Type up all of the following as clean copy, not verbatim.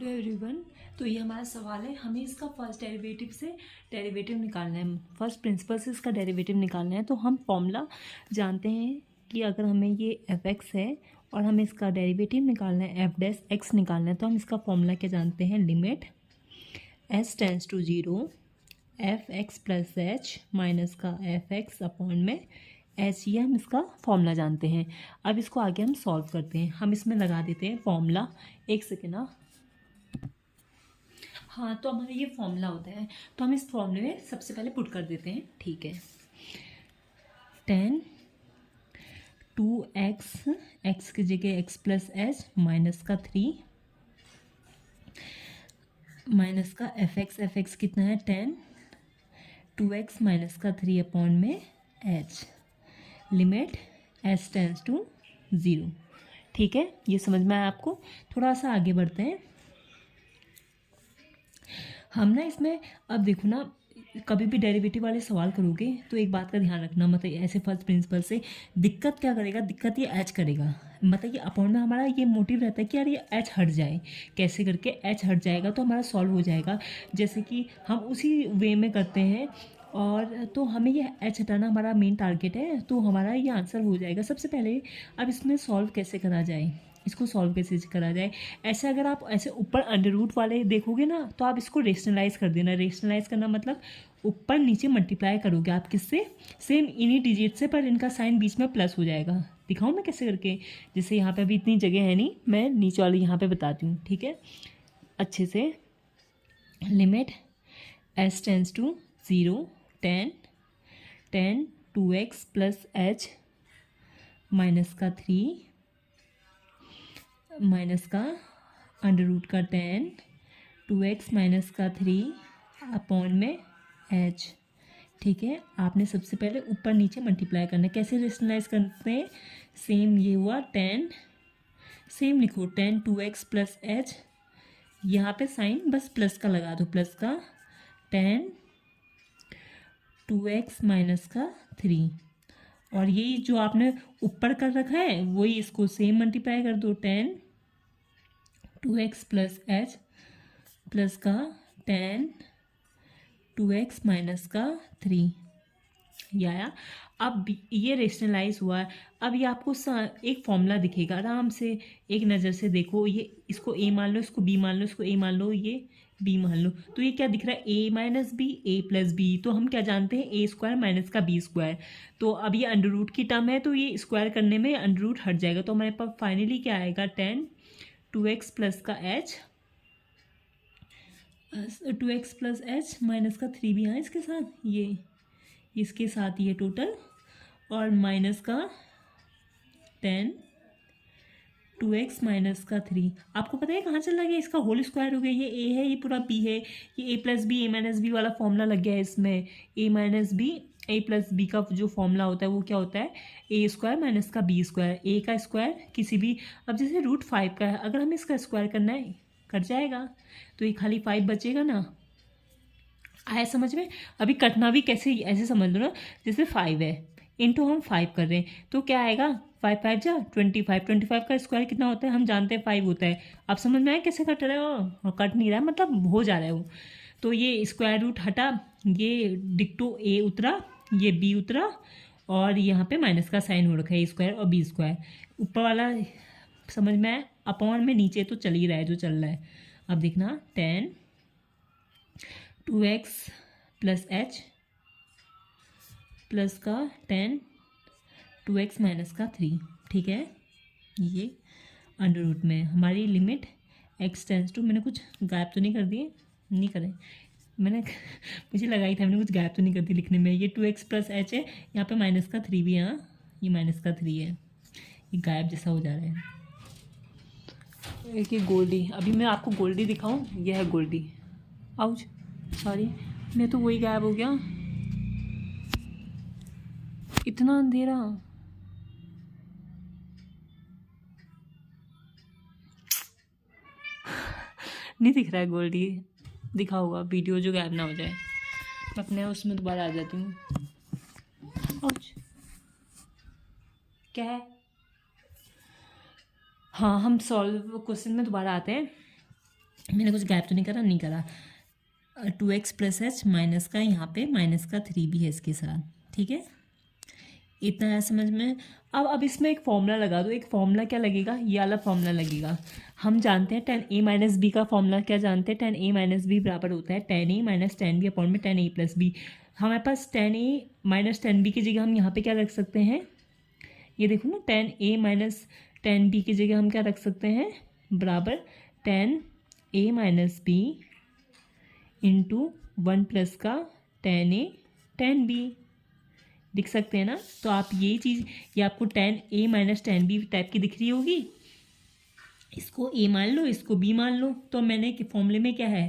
Hello everyone. तो ये हमारा सवाल है, हमें इसका फर्स्ट डेरिवेटिव से डेरिवेटिव निकालना है, फर्स्ट प्रिंसिपल से इसका डेरिवेटिव निकालना है। तो हम फॉर्मूला जानते हैं कि अगर हमें ये एफ एक्स है और हमें इसका डेरिवेटिव निकालना है, एफ डैश एक्स निकालना है, तो हम इसका फॉर्मूला क्या जानते हैं, limit S tends to zero F X plus H minus का एफ एक्स अपॉन में एच, ये हम इसका फॉर्मूला जानते हैं। अब इसको आगे हम सॉल्व करते हैं। हम इसमें लगा देते हैं फॉर्मूला, एक सेकेंड ना। हाँ, तो हमारा ये फॉर्मूला होता है, तो हम इस फॉर्मूले में सबसे पहले पुट कर देते हैं। ठीक है, 10 2x, x की जगह x प्लस एच माइनस का 3 माइनस का एफ एक्स कितना है 10 2x माइनस का 3 अपॉन में h, limit s tends to 0। ठीक है, ये समझ में आया आपको। थोड़ा सा आगे बढ़ते हैं हम ना। इसमें अब देखो ना, कभी भी डेरिवेटिव वाले सवाल करोगे तो एक बात का ध्यान रखना, मतलब ऐसे फर्स्ट प्रिंसिपल से दिक्कत क्या करेगा, दिक्कत ये एच करेगा। मतलब ये अपॉन में हमारा ये मोटिव रहता है कि यार ये एच हट जाए, कैसे करके एच हट जाएगा तो हमारा सॉल्व हो जाएगा। जैसे कि हम उसी वे में करते हैं, और तो हमें ये एच हटाना हमारा मेन टारगेट है, तो हमारा ये आंसर हो जाएगा सबसे पहले। अब इसमें सॉल्व कैसे करा जाए, इसको सॉल्व कैसे करा जाए, ऐसे अगर आप ऐसे ऊपर अंडर रूट वाले देखोगे ना, तो आप इसको रेशनलाइज कर देना। रेशनलाइज करना मतलब ऊपर नीचे मल्टीप्लाई करोगे आप किससे, सेम इन्हीं डिजिट से, पर इनका साइन बीच में प्लस हो जाएगा। दिखाऊँ मैं कैसे करके, जैसे यहाँ पे अभी इतनी जगह है नहीं, मैं नीचे वाली यहाँ पे बताती हूँ। ठीक है, अच्छे से, limit S tends to 0 10 2x plus H minus का 3 माइनस का अंडर रूट का 10 2x माइनस का 3 अपॉन में h। ठीक है, आपने सबसे पहले ऊपर नीचे मल्टीप्लाई करना है। कैसे रेशनलाइज करते हैं, सेम ये हुआ 10, सेम लिखो 10 2x प्लस h, यहाँ पे साइन बस प्लस का लगा दो, प्लस का 10 2x माइनस का 3, और यही जो आपने ऊपर कर रखा है वही इसको सेम मल्टीप्लाई कर दो, 10 2x प्लस एच प्लस का 10 2x माइनस का 3, ये आया। अब ये रेशनलाइज हुआ है। अब ये आपको एक फॉर्मूला दिखेगा, आराम से एक नज़र से देखो। ये इसको a मान लो, इसको b मान लो, इसको a मान लो, ये b मान लो, तो ये क्या दिख रहा है, a minus B A plus B. तो हम क्या जानते हैं, a स्क्वायर माइनस का b स्क्वायर। तो अब ये अंडर रूट की टर्म है, तो ये स्क्वायर करने में अंडर रूट हट जाएगा, तो हमारे पास फाइनली क्या आएगा, 10 2x प्लस का h 2x plus H minus का 3 भी, हाँ इसके साथ, ये इसके साथ ये टोटल, और माइनस का 10 2x माइनस का 3। आपको पता है कहाँ चला गया, इसका होल स्क्वायर हो गया। ये a है, ये पूरा b है, ये a plus B A minus B वाला फॉर्मूला लग गया है इसमें। a minus B a plus B का जो फॉर्मूला होता है वो क्या होता है, a स्क्वायर माइनस का b स्क्वायर। a का स्क्वायर किसी भी, अब जैसे √5 का है, अगर हमें इसका स्क्वायर करना है कट जाएगा, तो ये खाली 5 बचेगा ना। आया समझ में। अभी कटना भी कैसे, ऐसे समझ लो ना, जैसे 5 है इंटू हम 5 कर रहे हैं, तो क्या आएगा, 5 5 जा 25, 25 का स्क्वायर कितना होता है, हम जानते हैं 5 होता है। आप समझ में आया कैसे कट रहा है वो, कट नहीं रहा है, मतलब हो जा रहा है वो। तो ये स्क्वायर रूट हटा, ये डिक्टो a उतरा, ये b उतरा, और यहाँ पे माइनस का साइन हो रखा है, a स्क्वायर और b स्क्वायर। ऊपर वाला समझ में आया, अपॉन में नीचे तो चल ही रहा है जो चल रहा है। अब देखना 10 2x प्लस एच प्लस का 10 2x माइनस का 3। ठीक है, ये अंडर रूट में हमारी लिमिट x टेंस टू, मैंने कुछ गायब तो नहीं कर दिए, नहीं करे मैंने मुझे लगाई था, मैंने कुछ गायब तो नहीं कर दी लिखने में। ये 2x प्लस एच है, यहाँ पे माइनस का 3 भी है, हाँ ये माइनस का 3 है, ये गायब जैसा हो जा रहा है। एक ये गोल्डी, अभी मैं आपको गोल्डी दिखाऊं, यह है गोल्डी। आउच, सॉरी, मैं तो वही गायब हो गया, इतना अंधेरा। नहीं दिख रहा है गोल्डी, दिखा होगा वीडियो जो गायब ना हो जाए। मैं अपने उसमें दोबारा आ जाती हूँ। आउच, क्या है, हाँ हम सॉल्व क्वेश्चन में दोबारा आते हैं। मैंने कुछ गैप तो नहीं करा, नहीं करा। 2x प्लस एच माइनस का, यहाँ पे माइनस का 3 भी है इसके साथ, ठीक है, इतना है समझ में। अब इसमें एक फॉर्मूला लगा दो। एक फॉर्मूला क्या लगेगा, ये वाला फॉर्मूला लगेगा। हम जानते हैं tan a माइनस बी का फॉर्मूला क्या जानते हैं, tan a माइनस बी बराबर होता है tan a minus tan b upon में tan a प्लस बी। हमारे पास tan a minus tan b की जगह हम यहाँ पे क्या रख सकते हैं, ये देखो ना, tan a minus tan b की जगह हम क्या रख सकते हैं, बराबर tan a minus B into 1 plus का tan a tan b दिख सकते हैं ना। तो आप ये चीज़, ये आपको tan a minus tan b type की दिख रही होगी, इसको a मान लो, इसको b मान लो। तो मैंने फॉर्मूले में क्या है,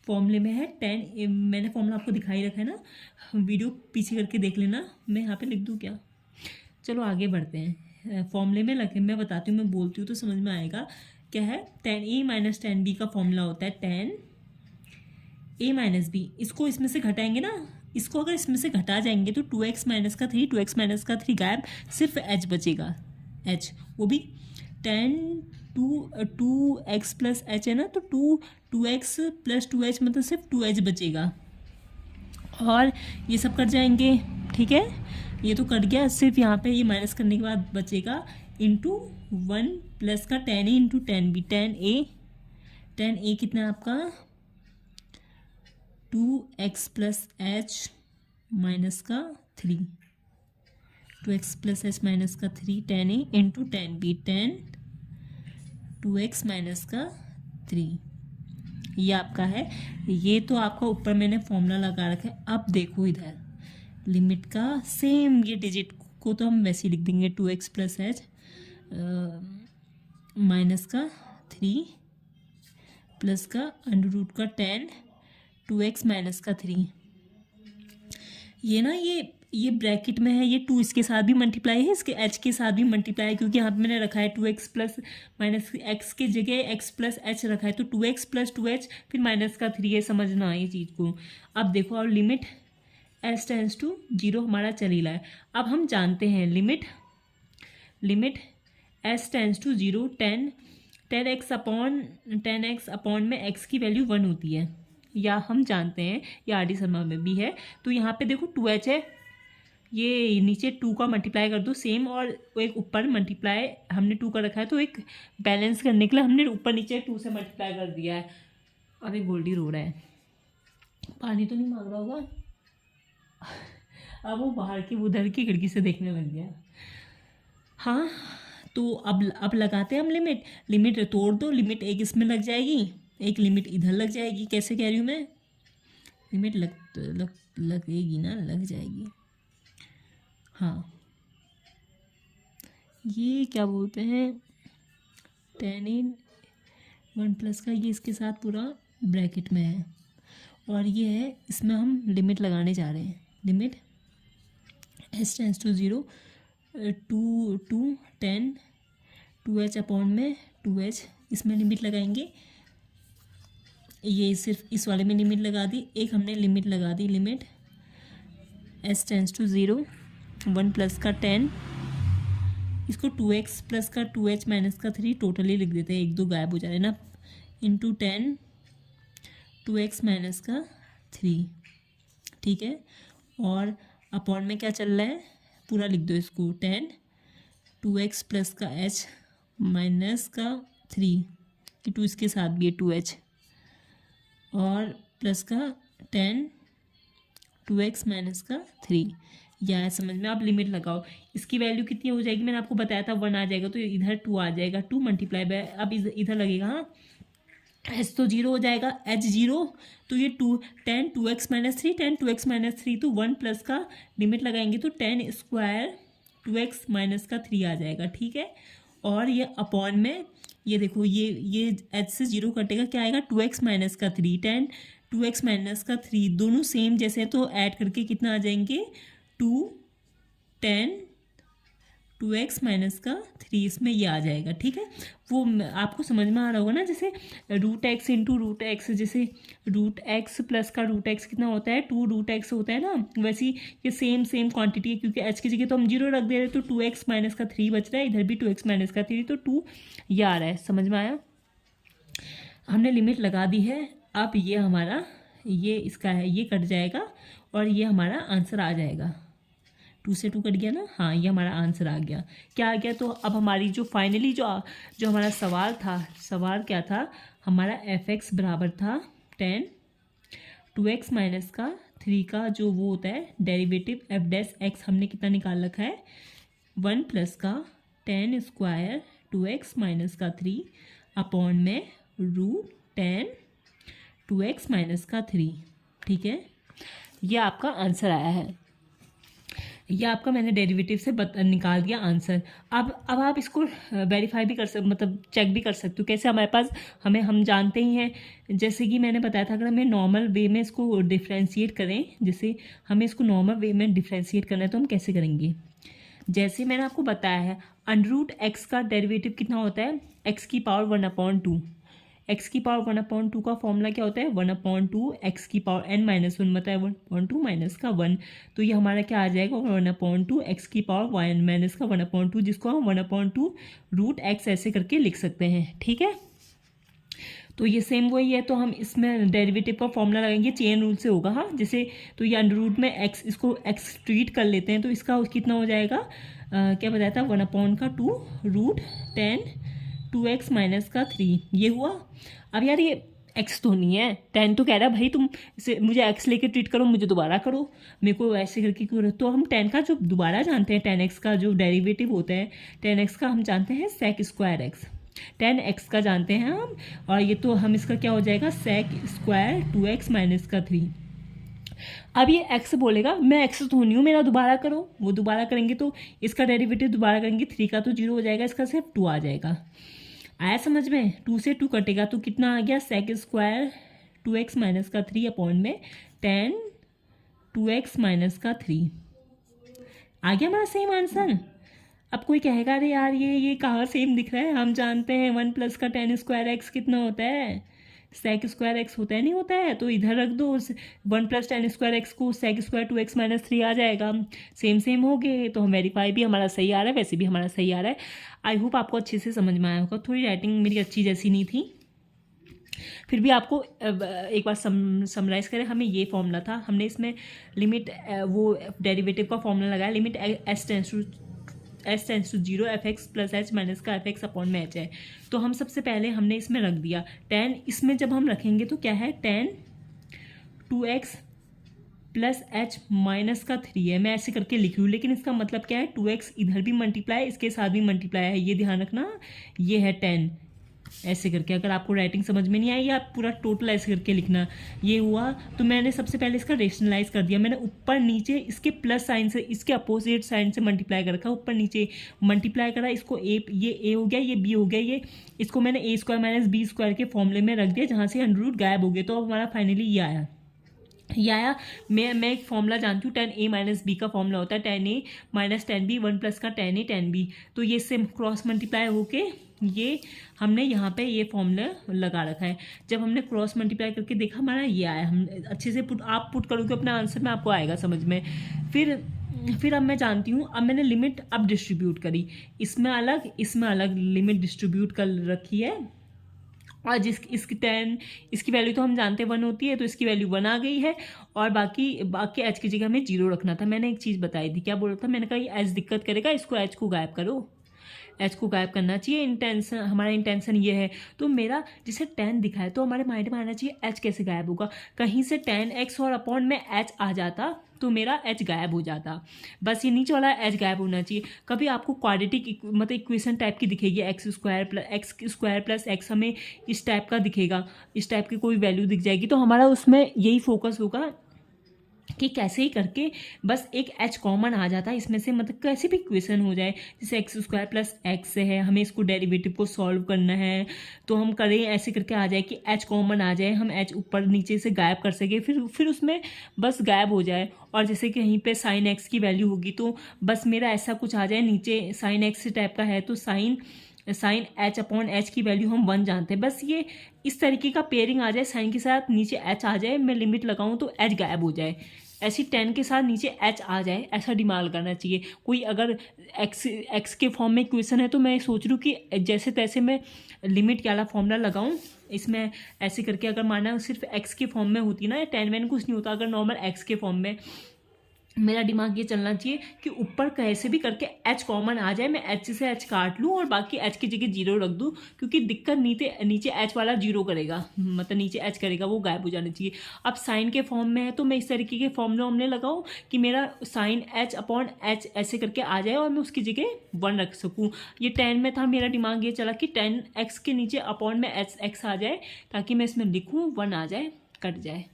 फॉर्मूले में है tan a, मैंने फॉर्मूला आपको दिखाई रखा है ना, वीडियो पीछे करके देख लेना। मैं यहाँ पे लिख दूँ क्या, चलो आगे बढ़ते हैं। फॉर्मूले में लगे, मैं बताती हूँ, मैं बोलती हूँ तो समझ में आएगा। क्या है, tan a minus tan b का फॉर्मूला होता है tan a माइनस b। इसको इसमें से घटाएंगे ना, इसको अगर इसमें से घटा जाएंगे तो 2x माइनस का 3, 2x माइनस का 3 गायब, सिर्फ h बचेगा, h, वो भी tan 2x प्लस h है ना, तो 2x प्लस 2h मतलब सिर्फ 2h बचेगा। और ये सब कट जाएंगे, ठीक है, ये तो कट गया, सिर्फ यहाँ पे ये माइनस करने के बाद बचेगा इंटू 1 प्लस का tan a into tan b। tan a कितना है आपका 2x प्लस एच माइनस का 3, 2x प्लस एच माइनस का 3 tan a into tan b, tan 2x minus का 3, ये आपका है। ये तो आपका ऊपर मैंने फॉर्मूला लगा रखा है। अब देखो इधर लिमिट का सेम, ये डिजिट को तो हम वैसे ही लिख देंगे, 2x प्लस एच माइनस का 3 प्लस का अंडर रूट का tan 2x माइनस का 3। ये ना, ये ब्रैकेट में है, ये 2 इसके साथ भी मल्टीप्लाई है, इसके h के साथ भी मल्टीप्लाई है, क्योंकि यहाँ पे मैंने रखा है 2x प्लस माइनस x के जगह x प्लस h रखा है, तो 2x प्लस 2h फिर माइनस का 3 है, समझना ये चीज़ को। अब देखो, और लिमिट s टेंस टू 0 हमारा चल ही रहा है। अब हम जानते हैं limit s tends to 0 10 x upon में x की वैल्यू 1 होती है, या हम जानते हैं, या RD शर्मा में भी है। तो यहाँ पे देखो 2h है, ये नीचे 2 का मल्टीप्लाई कर दो सेम, और एक ऊपर मल्टीप्लाई हमने 2 का रखा है, तो एक बैलेंस करने के लिए हमने ऊपर नीचे 2 से मल्टीप्लाई कर दिया है। अभी गोल्डी रो रहा है, पानी तो नहीं मांग रहा होगा, अब वो बाहर की उधर की खिड़की से देखने लग गया। हाँ, तो अब लगाते हैं हम लिमिट तोड़ दो, लिमिट एक इसमें लग जाएगी, एक लिमिट इधर लग जाएगी। कैसे कह रही हूँ मैं, लिमिट लगेगी ना, लग जाएगी। हाँ, ये क्या बोलते हैं, tan 1 प्लस का, ये इसके साथ पूरा ब्रैकेट में है, और ये है, इसमें हम लिमिट लगाने जा रहे हैं। Limit s tends to 0 2 10 2h upon में 2h, इसमें लिमिट लगाएंगे। ये सिर्फ इस वाले में लिमिट लगा दी, एक हमने लिमिट लगा दी, limit s tends to 0 1 plus का 10, इसको 2x प्लस का 2h माइनस का 3 टोटली लिख देते हैं, 1 2 गायब हो जा रहे हैं ना, इंटू 10 2x माइनस का 3, ठीक है। और अपॉन में क्या चल रहा है, पूरा लिख दो इसको, 10 2x प्लस का h माइनस का 3, कि 2 इसके साथ भी है 2h, और प्लस का 10 2x माइनस का 3, या है समझ में। आप लिमिट लगाओ, इसकी वैल्यू कितनी हो जाएगी, मैंने आपको बताया था 1 आ जाएगा, तो इधर 2 आ जाएगा, 2 मल्टीप्लाई बाय, अब इधर लगेगा, हाँ h तो 0 हो जाएगा, h 0, तो ये 10 2x माइनस 3 10 2x माइनस 3, तो 1 प्लस का लिमिट लगाएंगे तो 10 स्क्वायर 2x माइनस का 3 आ जाएगा, ठीक है। और ये अपॉन में, ये देखो, ये h से 0 कटेगा, क्या आएगा 2x माइनस का 3, 10 2x माइनस का 3, दोनों सेम जैसे हैं, तो ऐड करके कितना आ जाएंगे 2 10 2x माइनस का 3, इसमें ये आ जाएगा, ठीक है। वो आपको समझ में आ रहा होगा ना, जैसे √x इंटू √x, जैसे √x प्लस का √x कितना होता है 2 √x होता है ना, वैसी ये सेम क्वांटिटी है, क्योंकि h की जगह तो हम 0 रख दे रहे, तो 2x माइनस का 3 बच रहा है, इधर भी 2x माइनस का 3, तो 2 ये आ रहा है, समझ में आया। हमने लिमिट लगा दी है। अब ये हमारा ये इसका है, ये कट जाएगा और ये हमारा आंसर आ जाएगा। 2 से 2 कट गया ना, हाँ ये हमारा आंसर आ गया। क्या आ गया? तो अब हमारी जो फाइनली जो हमारा सवाल था, सवाल क्या था हमारा, f(x) बराबर था 10 2x माइनस का 3 का जो वो होता है डेरिवेटिव f(x) हमने कितना निकाल रखा है 1 प्लस का 10 स्क्वायर 2x माइनस का 3 अपॉन में रूट 10 2x माइनस का 3। ठीक है, ये आपका आंसर आया है। ये आपका मैंने डेरिवेटिव से निकाल दिया आंसर। अब आप इसको वेरीफाई भी कर मतलब चेक भी कर सकते हो। कैसे? हमारे पास हम जानते ही हैं, जैसे कि मैंने बताया था, अगर हमें नॉर्मल वे में इसको डिफ्रेंशिएट करें, जैसे हमें इसको नॉर्मल वे में डिफ्रेंशिएट करना है तो हम कैसे करेंगे? जैसे मैंने आपको बताया है √x का डेरिवेटिव कितना होता है, x की पावर 1/2। x की पावर 1/2 का फॉर्मूला क्या होता है 1/2 x की पावर n-1 बता है 1/2 माइनस का 1। तो ये हमारा क्या आ जाएगा 1/2 x की पावर y माइनस का 1/2, जिसको हम 1/2 √x ऐसे करके लिख सकते हैं। ठीक है, तो ये सेम वही है। तो हम इसमें डेरिवेटिव का फॉर्मूला लगाएंगे, चेन रूल से होगा। हाँ, जैसे तो ये अंडर में x, इसको x ट्रीट कर लेते हैं तो इसका कितना हो जाएगा, क्या बताया था 1/2 √10 2x माइनस का 3, ये हुआ। अब यार ये x तो नहीं है, 10 तो कह रहा है भाई तुम इसे मुझे x लेके ट्रीट करो, मुझे दोबारा करो, मेरे को ऐसे करके क्यों। तो हम 10 का जो दोबारा जानते हैं 10x का जो डेरिवेटिव होता है 10x का हम जानते हैं sec स्क्वायर x, 10x का जानते हैं हम, और ये तो हम इसका क्या हो जाएगा sec स्क्वायर 2x माइनस का 3। अब ये x बोलेगा मैं x तो नहीं हूँ, मेरा दोबारा करो, वो दोबारा करेंगे तो इसका डेरिवेटिव दोबारा करेंगे 3 का तो 0 हो जाएगा, इसका सिर्फ 2 आ जाएगा। आया समझ में? 2 से 2 कटेगा तो कितना आ गया sec स्क्वायर 2x माइनस का 3 अपॉन में 10 2x माइनस का 3 आ गया हमारा सेम आंसर। अब कोई कहेगा अरे यार ये कहाँ सेम दिख रहा है, हम जानते हैं 1 प्लस का 10 स्क्वायर x कितना होता है sec स्क्वायर x होता है, नहीं होता है, तो इधर रख दो 1 प्लस 10 स्क्वायर x को, sec स्क्वायर 2x माइनस 3 आ जाएगा। सेम हो गए, तो हम वेरीफाई भी हमारा सही आ रहा है, वैसे भी हमारा सही आ रहा है। आई होप आपको अच्छे से समझ में आया होगा। थोड़ी राइटिंग मेरी अच्छी जैसी नहीं थी, फिर भी आपको एक बार समराइज करें। हमें ये फॉर्मूला था, हमने इसमें लिमिट वो डेरिवेटिव का फॉर्मूला लगाया, limit s tends to 0 f(x) plus h minus का f(x) अपॉन में h है। तो हम सबसे पहले हमने इसमें रख दिया 10, इसमें जब हम रखेंगे तो क्या है 10 2x प्लस h माइनस का 3 है, मैं ऐसे करके लिखी हूँ, लेकिन इसका मतलब क्या है 2x इधर भी मल्टीप्लाई इसके साथ भी मल्टीप्लाई है, ये ध्यान रखना। ये है 10 ऐसे करके, अगर आपको राइटिंग समझ में नहीं आई आप पूरा टोटल ऐसे करके लिखना। ये हुआ तो मैंने सबसे पहले इसका रेशनलाइज कर दिया, मैंने ऊपर नीचे इसके प्लस साइन से, इसके अपोजिट साइन से मल्टीप्लाई कर रखा, ऊपर नीचे मल्टीप्लाई करा, इसको ये a हो गया, ये b हो गया, ये इसको मैंने a square minus B square के फॉर्मूले में रख दिया, जहाँ से अंडर रूट गायब हो गए। तो अब हमारा फाइनली ये आया। मैं एक फॉर्मूला जानती हूँ 10a माइनस बी का फॉर्मूला होता है 10a माइनस 10b 1 प्लस का 10a 10b, तो ये इससे क्रॉस मल्टीप्लाई होके ये हमने यहाँ पे ये फॉर्मूला लगा रखा है। जब हमने क्रॉस मल्टीप्लाई करके देखा हमारा ये आया, हम अच्छे से आप पुट करोगे अपना आंसर में, आपको आएगा समझ में। फिर अब मैं जानती हूँ, अब मैंने लिमिट अब डिस्ट्रीब्यूट करी, इसमें अलग लिमिट डिस्ट्रीब्यूट कर रखी है, और इसकी 10 इसकी वैल्यू तो हम जानते हैं 1 होती है, तो इसकी वैल्यू 1 आ गई है, और बाकी h की जगह हमें 0 रखना था। मैंने एक चीज़ बताई थी, क्या बोल रहा था, मैंने कहा ये h दिक्कत करेगा, इसको h को गायब करो, h को गायब करना चाहिए, इंटेंशन हमारा इंटेंशन ये है। तो मेरा जिसे 10 दिखा है तो हमारे माइंड में आना चाहिए h कैसे गायब होगा, कहीं से 10x और अपॉन में h आ जाता तो मेरा h गायब हो जाता, बस ये नीचे वाला h गायब होना चाहिए। कभी आपको क्वाड्रेटिक मतलब इक्वेशन टाइप की दिखेगी x स्क्वायर प्लस x, हमें इस टाइप का दिखेगा, इस टाइप की कोई वैल्यू दिख जाएगी, तो हमारा उसमें यही फोकस होगा कि कैसे ही करके बस एक h कॉमन आ जाता है इसमें से, मतलब कैसे भी इक्वेशन हो जाए, जैसे x स्क्वायर प्लस x है, हमें इसको डेरिवेटिव को सॉल्व करना है तो हम करें ऐसे करके आ जाए कि h कॉमन आ जाए, हम h ऊपर नीचे से गायब कर सके, फिर उसमें बस गायब हो जाए। और जैसे कहीं पे साइन x की वैल्यू होगी तो बस मेरा ऐसा कुछ आ जाए, नीचे साइन x टाइप का है तो साइन h अपॉन h की वैल्यू हम 1 जानते हैं, बस ये इस तरीके का पेयरिंग आ जाए, साइन के साथ नीचे h आ जाए, मैं लिमिट लगाऊं तो h गायब हो जाए, ऐसी 10 के साथ नीचे h आ जाए, ऐसा दिमाग करना चाहिए। कोई अगर x के फॉर्म में इक्वेशन है तो मैं सोच रही हूँ कि जैसे तैसे मैं लिमिट वाला फॉर्मूला लगाऊं इसमें ऐसे करके अगर माना सिर्फ एक्स के फॉर्म में होती ना, या टेन वैन कुछ नहीं होता, अगर नॉर्मल एक्स के फॉर्म में, मेरा दिमाग ये चलना चाहिए कि ऊपर कैसे भी करके एच कॉमन आ जाए, मैं एच से एच काट लूँ और बाकी एच की जगह जीरो रख दूँ, क्योंकि दिक्कत नीचे एच वाला जीरो करेगा, मतलब नीचे एच करेगा, वो गायब हो जाना चाहिए। अब साइन के फॉर्म में है तो मैं इस तरीके के फॉर्मूला हमने लगाऊँ कि मेरा साइन एच अपॉन एच ऐसे करके आ जाए और मैं उसकी जगह 1 रख सकूँ। ये 10 में था, मेरा दिमाग ये चला कि 10x के नीचे अपॉन में x आ जाए, ताकि मैं इसमें लिखूँ 1 आ जाए, कट जाए।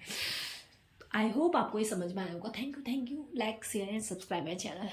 आई होप आपको ये समझ में आया होगा। Thank you, like share and subscribe my channel.